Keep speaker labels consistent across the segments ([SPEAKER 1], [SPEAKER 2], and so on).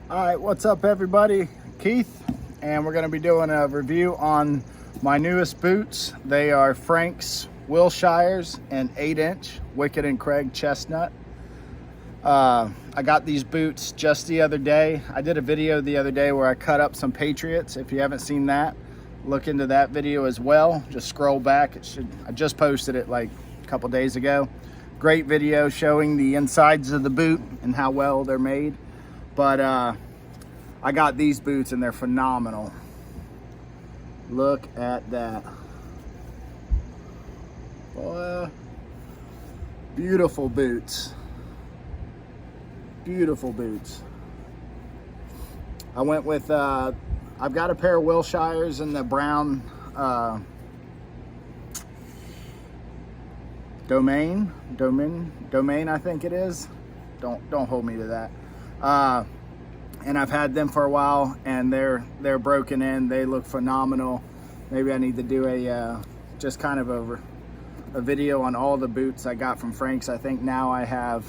[SPEAKER 1] All right, what's up everybody? Keith, and we're going to be doing a review on my newest boots. They are Frank's Wilshires and 8-inch Wickett and Craig chestnut. I got these boots just the other day. I did a video the other day where I cut up some Patriots. If you haven't seen that, look into that video as well. Just scroll back. I just posted it like a couple days ago. Great video showing the insides of the boot and how well they're made. But I got these boots and they're phenomenal. Look at that. Boy, beautiful boots. Beautiful boots. I went with, I've got a pair of Wilshires in the brown domain, I think it is. Don't hold me to that. And I've had them for a while, and they're broken in. They look phenomenal. Maybe I need to do a just kind of a video on all the boots I got from Frank's. I think now I have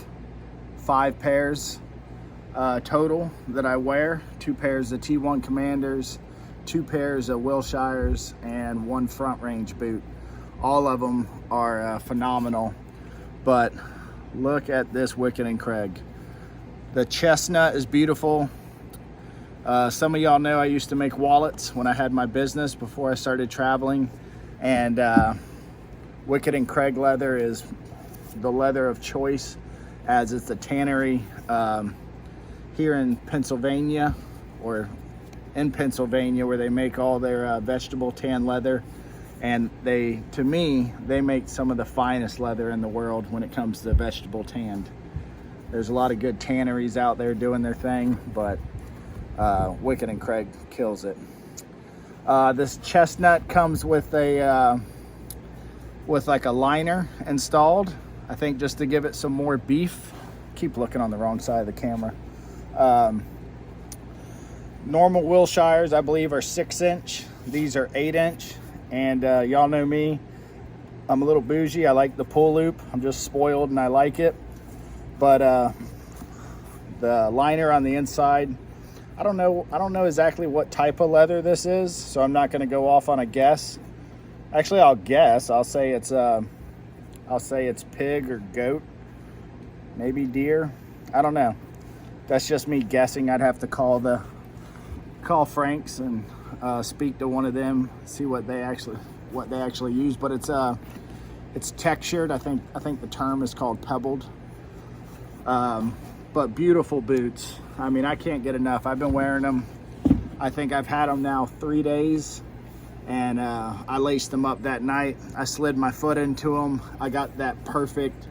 [SPEAKER 1] 5 pairs total that I wear. 2 pairs of T1 Commanders, 2 pairs of Wilshires, and 1 front range boot. All of them are phenomenal. But look at this Wickett and Craig. The chestnut is beautiful. Some of y'all know I used to make wallets when I had my business before I started traveling, and Wickett and Craig leather is the leather of choice, as it's a tannery here in Pennsylvania, or in Pennsylvania, where they make all their vegetable tan leather. And to me, they make some of the finest leather in the world when it comes to vegetable tanned. There's a lot of good tanneries out there doing their thing, but Wickett and Craig kills it. This chestnut comes with a like a liner installed, I think, just to give it some more beef. Keep looking on the wrong side of the camera. Normal Wilshires, I believe, are 6-inch. These are 8-inch, and y'all know me. I'm a little bougie. I like the pull loop. I'm just spoiled and I like it. But the liner on the inside, I don't know exactly what type of leather this is, so I'm not going to go off on a guess. Actually, I'll guess. I'll say it's pig or goat, maybe deer. I don't know. That's just me guessing. I'd have to call Frank's and speak to one of them, see what they actually use. But it's textured. I think the term is called pebbled. But beautiful boots. I mean, I can't get enough. I've been wearing them. I think I've had them now 3 days, and I laced them up that night. I slid my foot into them. I got that perfect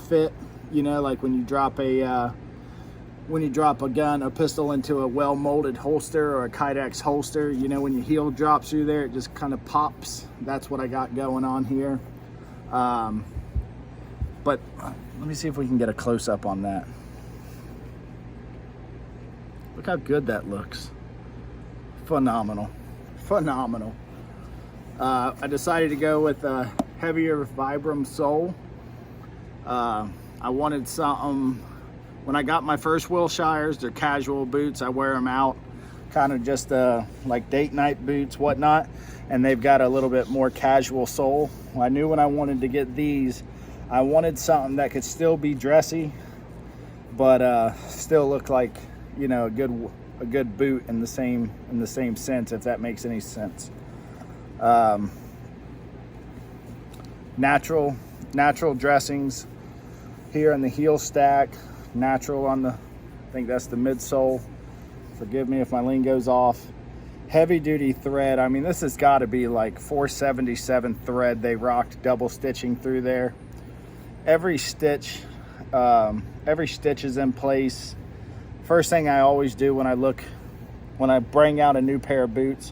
[SPEAKER 1] fit, you know, like when you drop a pistol into a well-molded holster or a Kydex holster, you know, when your heel drops through there, it just kind of pops. That's what I got going on here. But let me see if we can get a close-up on that. Look how good that looks. Phenomenal. Phenomenal. I decided to go with a heavier Vibram sole. I wanted something. When I got my first Wilshires, they're casual boots. I wear them out, kind of just like date night boots, whatnot. And they've got a little bit more casual sole. I knew when I wanted to get these, I wanted something that could still be dressy, but still look like, you know, a good boot in the same sense, if that makes any sense. Natural dressings here in the heel stack. Natural on I think that's the midsole. Forgive me if my lingo's off. Heavy duty thread. I mean, this has got to be like 477 thread. They rocked double stitching through there. Every stitch is in place. First thing I always do when I bring out a new pair of boots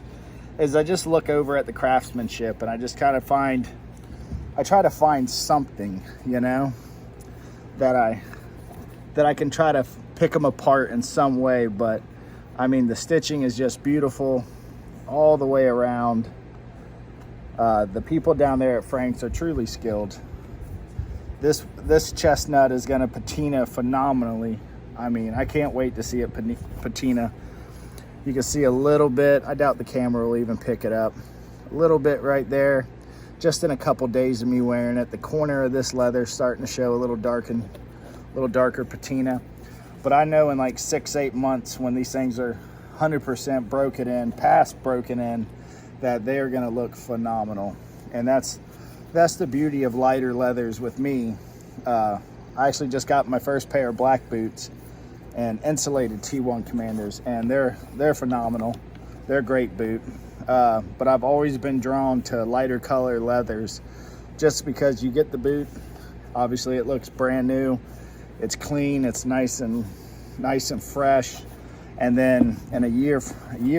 [SPEAKER 1] is I just look over at the craftsmanship, and I just kind of try to find something, you know, that I can try to pick them apart in some way. But I mean, the stitching is just beautiful all the way around. The people down there at Frank's are truly skilled. This chestnut is going to patina phenomenally. I mean, I can't wait to see it patina. You can see a little bit. I doubt the camera will even pick it up. A little bit right there. Just in a couple days of me wearing it, the corner of this leather starting to show a little darker patina. But I know in like 6-8 months, when these things are 100% broken in, past broken in, that they are going to look phenomenal. And that's the beauty of lighter leathers with me. I actually just got my first pair of black boots and insulated T1 Commanders, and they're phenomenal. They're a great boot. But I've always been drawn to lighter color leathers just because you get the boot, obviously it looks brand new, it's clean, it's nice and fresh, and then in a year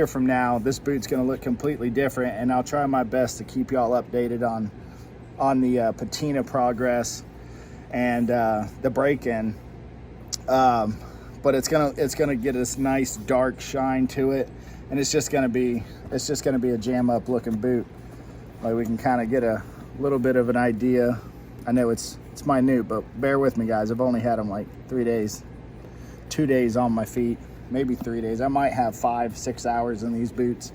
[SPEAKER 1] from now, this boot's going to look completely different, and I'll try my best to keep y'all updated on the patina progress and the break-in. But it's gonna get this nice dark shine to it, and it's just gonna be a jam up looking boot. Like, we can kind of get a little bit of an idea. I know it's minute, but bear with me, guys. I've only had them like 3 days, 2 days on my feet, maybe 3 days. I might have 5-6 hours in these boots.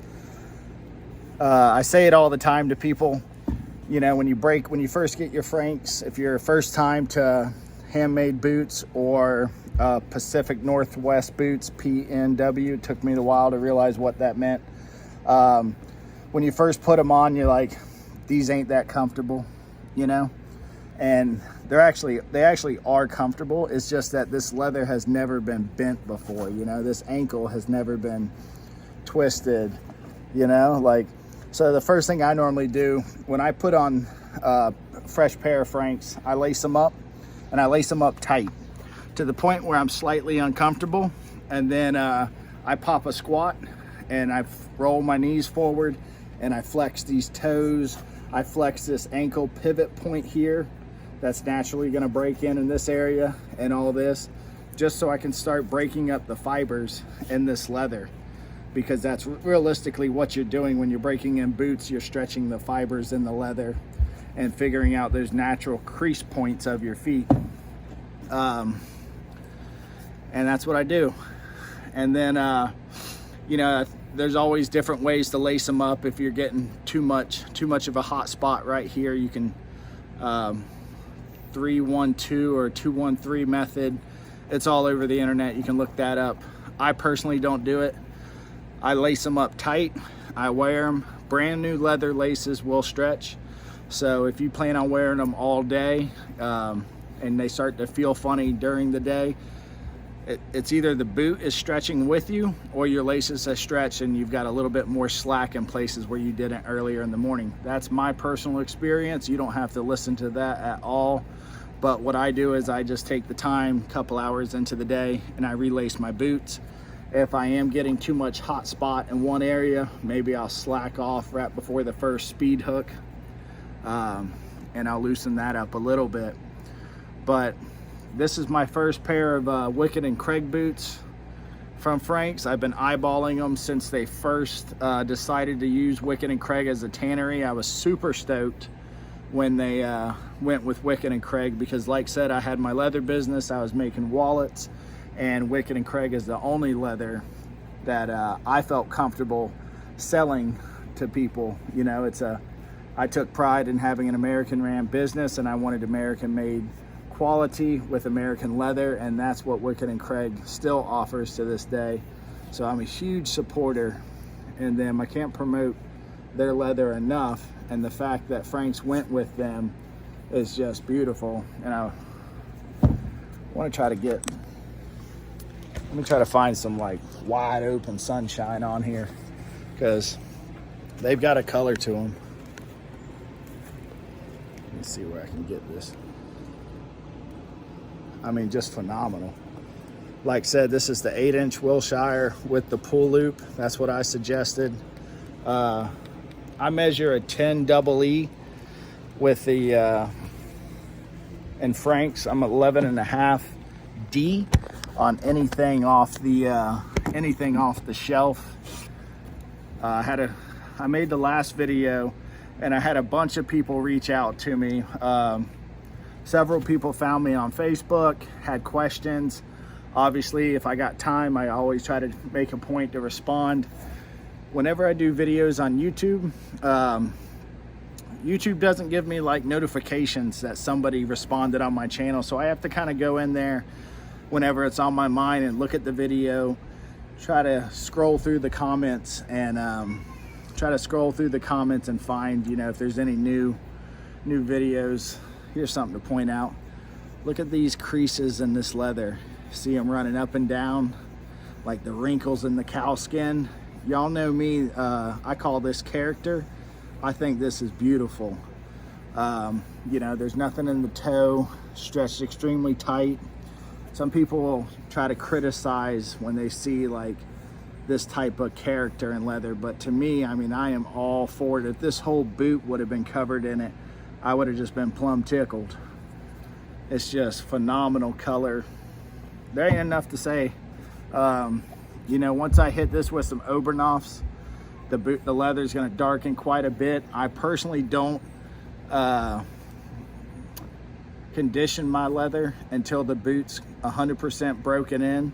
[SPEAKER 1] I say it all the time to people, you know, when you first get your Franks, if you're first time to handmade boots or Pacific Northwest boots, PNW, it took me a while to realize what that meant. When you first put them on, you're like, these ain't that comfortable, you know? And they actually are comfortable. It's just that this leather has never been bent before, you know? This ankle has never been twisted, you know? Like, so the first thing I normally do when I put on a fresh pair of Franks, I lace them up, and I lace them up tight to the point where I'm slightly uncomfortable. And then I pop a squat and I roll my knees forward and I flex these toes. I flex this ankle pivot point here that's naturally gonna break in this area and all this, just so I can start breaking up the fibers in this leather, because that's realistically what you're doing when you're breaking in boots. You're stretching the fibers in the leather and figuring out those natural crease points of your feet. And that's what I do. And then, you know, there's always different ways to lace them up. If you're getting too much of a hot spot right here, you can 3-1-2 or 2-1-3 method. It's all over the internet. You can look that up. I personally don't do it. I lace them up tight. I wear them. Brand new leather laces will stretch. So if you plan on wearing them all day and they start to feel funny during the day, it's either the boot is stretching with you or your laces have stretched and you've got a little bit more slack in places where you didn't earlier in the morning. That's my personal experience. You don't have to listen to that at all. But what I do is I just take the time, a couple hours into the day, and I relace my boots. If I am getting too much hot spot in one area, maybe I'll slack off right before the first speed hook, and I'll loosen that up a little bit. But this is my first pair of Wickett and Craig boots from Frank's. I've been eyeballing them since they first decided to use Wickett and Craig as a tannery. I was super stoked when they went with Wickett and Craig, because like I said, I had my leather business, I was making wallets, and Wickett and Craig is the only leather that I felt comfortable selling to people. You know, I took pride in having an American ran business, and I wanted American made quality with American leather, and that's what Wickett and Craig still offers to this day. So I'm a huge supporter in them. I can't promote their leather enough, and the fact that Frank's went with them is just beautiful. And I want to try to let me try to find some like wide open sunshine on here, because they've got a color to them. Let me see where I can get this. I mean, just phenomenal. Like I said, this is the 8-inch Wilshire with the pull loop. That's what I suggested. I measure a 10 double E with the in Frank's. I'm 11.5 D on anything off the shelf. I made the last video and I had a bunch of people reach out to me. Several people found me on Facebook, had questions Obviously, if I got time, I always try to make a point to respond. Whenever I do videos on YouTube, YouTube doesn't give me like notifications that somebody responded on my channel. So I have to kind of go in there whenever it's on my mind and look at the video, try to scroll through the comments and find, you know, if there's any new videos. Here's something to point out. Look at these creases in this leather. See them running up and down like the wrinkles in the cow skin. Y'all know me, I call this character. I think this is beautiful. You know, there's nothing in the toe, stretched extremely tight. Some people will try to criticize when they see like this type of character in leather, but to me, I mean, I am all for it. If this whole boot would have been covered in it, I would have just been plumb tickled. It's just phenomenal color. There ain't enough to say. You know, once I hit this with some Oberknofs, the leather is going to darken quite a bit. I personally don't condition my leather until the boot's 100% broken in.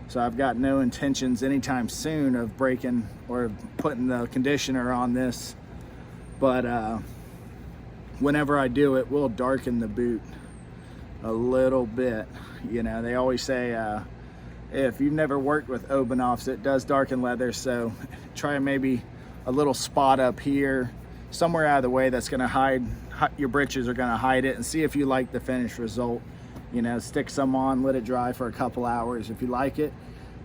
[SPEAKER 1] So I've got no intentions anytime soon of breaking or putting the conditioner on this. But whenever I do, it will darken the boot a little bit. You know, they always say if you've never worked with Oberknofs, it does darken leather. So try maybe a little spot up here, somewhere out of the way that's going to hide, your britches are going to hide it, and see if you like the finished result. You know, stick some on, let it dry for a couple hours. If you like it,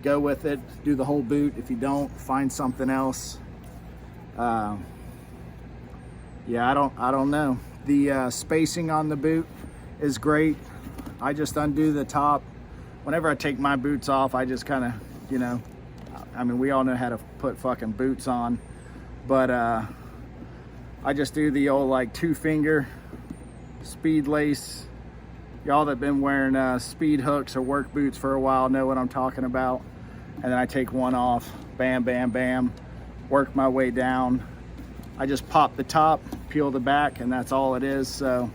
[SPEAKER 1] go with it, do the whole boot. If you don't, find something else. Yeah, I don't know. The spacing on the boot is great. I just undo the top. Whenever I take my boots off, I just kind of, you know, I mean, we all know how to put fucking boots on, but I just do the old like 2-finger speed lace. Y'all that been wearing speed hooks or work boots for a while know what I'm talking about. And then I take one off, bam, bam, bam, work my way down. I just pop the top, peel the back, and that's all it is. So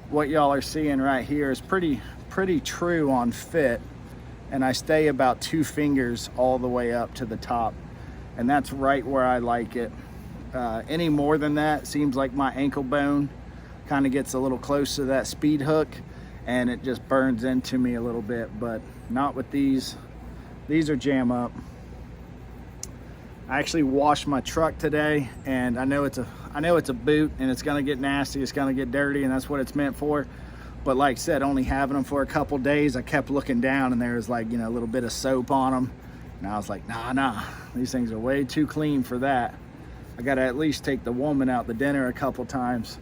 [SPEAKER 1] what y'all are seeing right here is pretty true on fit, and I stay about 2 fingers all the way up to the top, and that's right where I like it. Any more than that, seems like my ankle bone kind of gets a little close to that speed hook and it just burns into me a little bit, but not with these. These are jam up. I actually washed my truck today, and I know it's a boot and it's gonna get nasty, it's gonna get dirty, and that's what it's meant for. But like I said, only having them for a couple days, I kept looking down and there was like, you know, a little bit of soap on them. And I was like, nah, these things are way too clean for that. I gotta at least take the woman out to dinner a couple times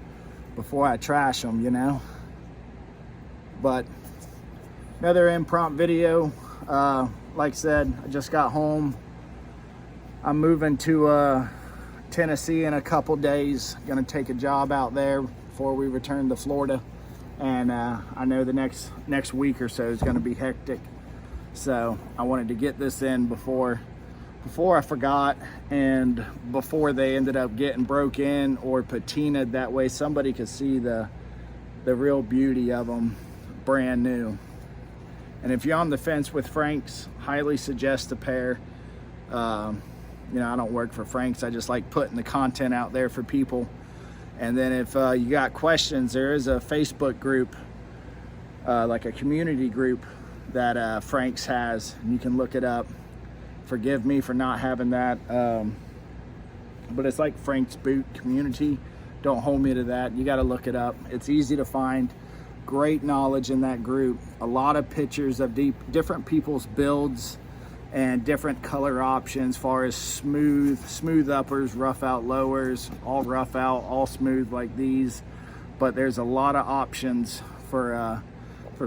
[SPEAKER 1] before I trash them, you know? But another impromptu video. Like I said, I just got home. I'm moving to Tennessee in a couple days. Gonna take a job out there before we return to Florida. And I know the next week or so is going to be hectic, so I wanted to get this in before I forgot, and before they ended up getting broke in or patinaed. That way somebody could see the real beauty of them brand new. And if you're on the fence with Frank's, highly suggest a pair. You know, I don't work for Frank's, I just like putting the content out there for people. And then if you got questions, there is a Facebook group, like a community group that Frank's has, and you can look it up. Forgive me for not having that, but it's like Frank's Boot Community. Don't hold me to that. You got to look it up. It's easy to find. Great knowledge in that group. A lot of pictures of different people's builds and different color options, far as smooth uppers, rough out lowers, all rough out, all smooth like these. But there's a lot of options for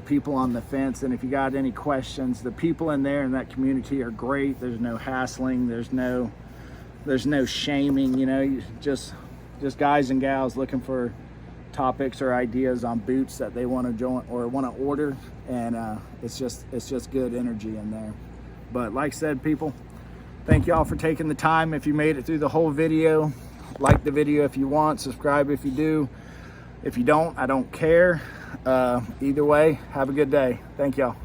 [SPEAKER 1] people on the fence. And if you got any questions, the people in there in that community are great. There's no hassling, there's no shaming, you know, just guys and gals looking for topics or ideas on boots that they want to join or want to order. And it's just good energy in there. But like I said, people, thank y'all for taking the time. If you made it through the whole video, like the video if you want, subscribe if you do. If you don't, I don't care. Either way, have a good day. Thank y'all.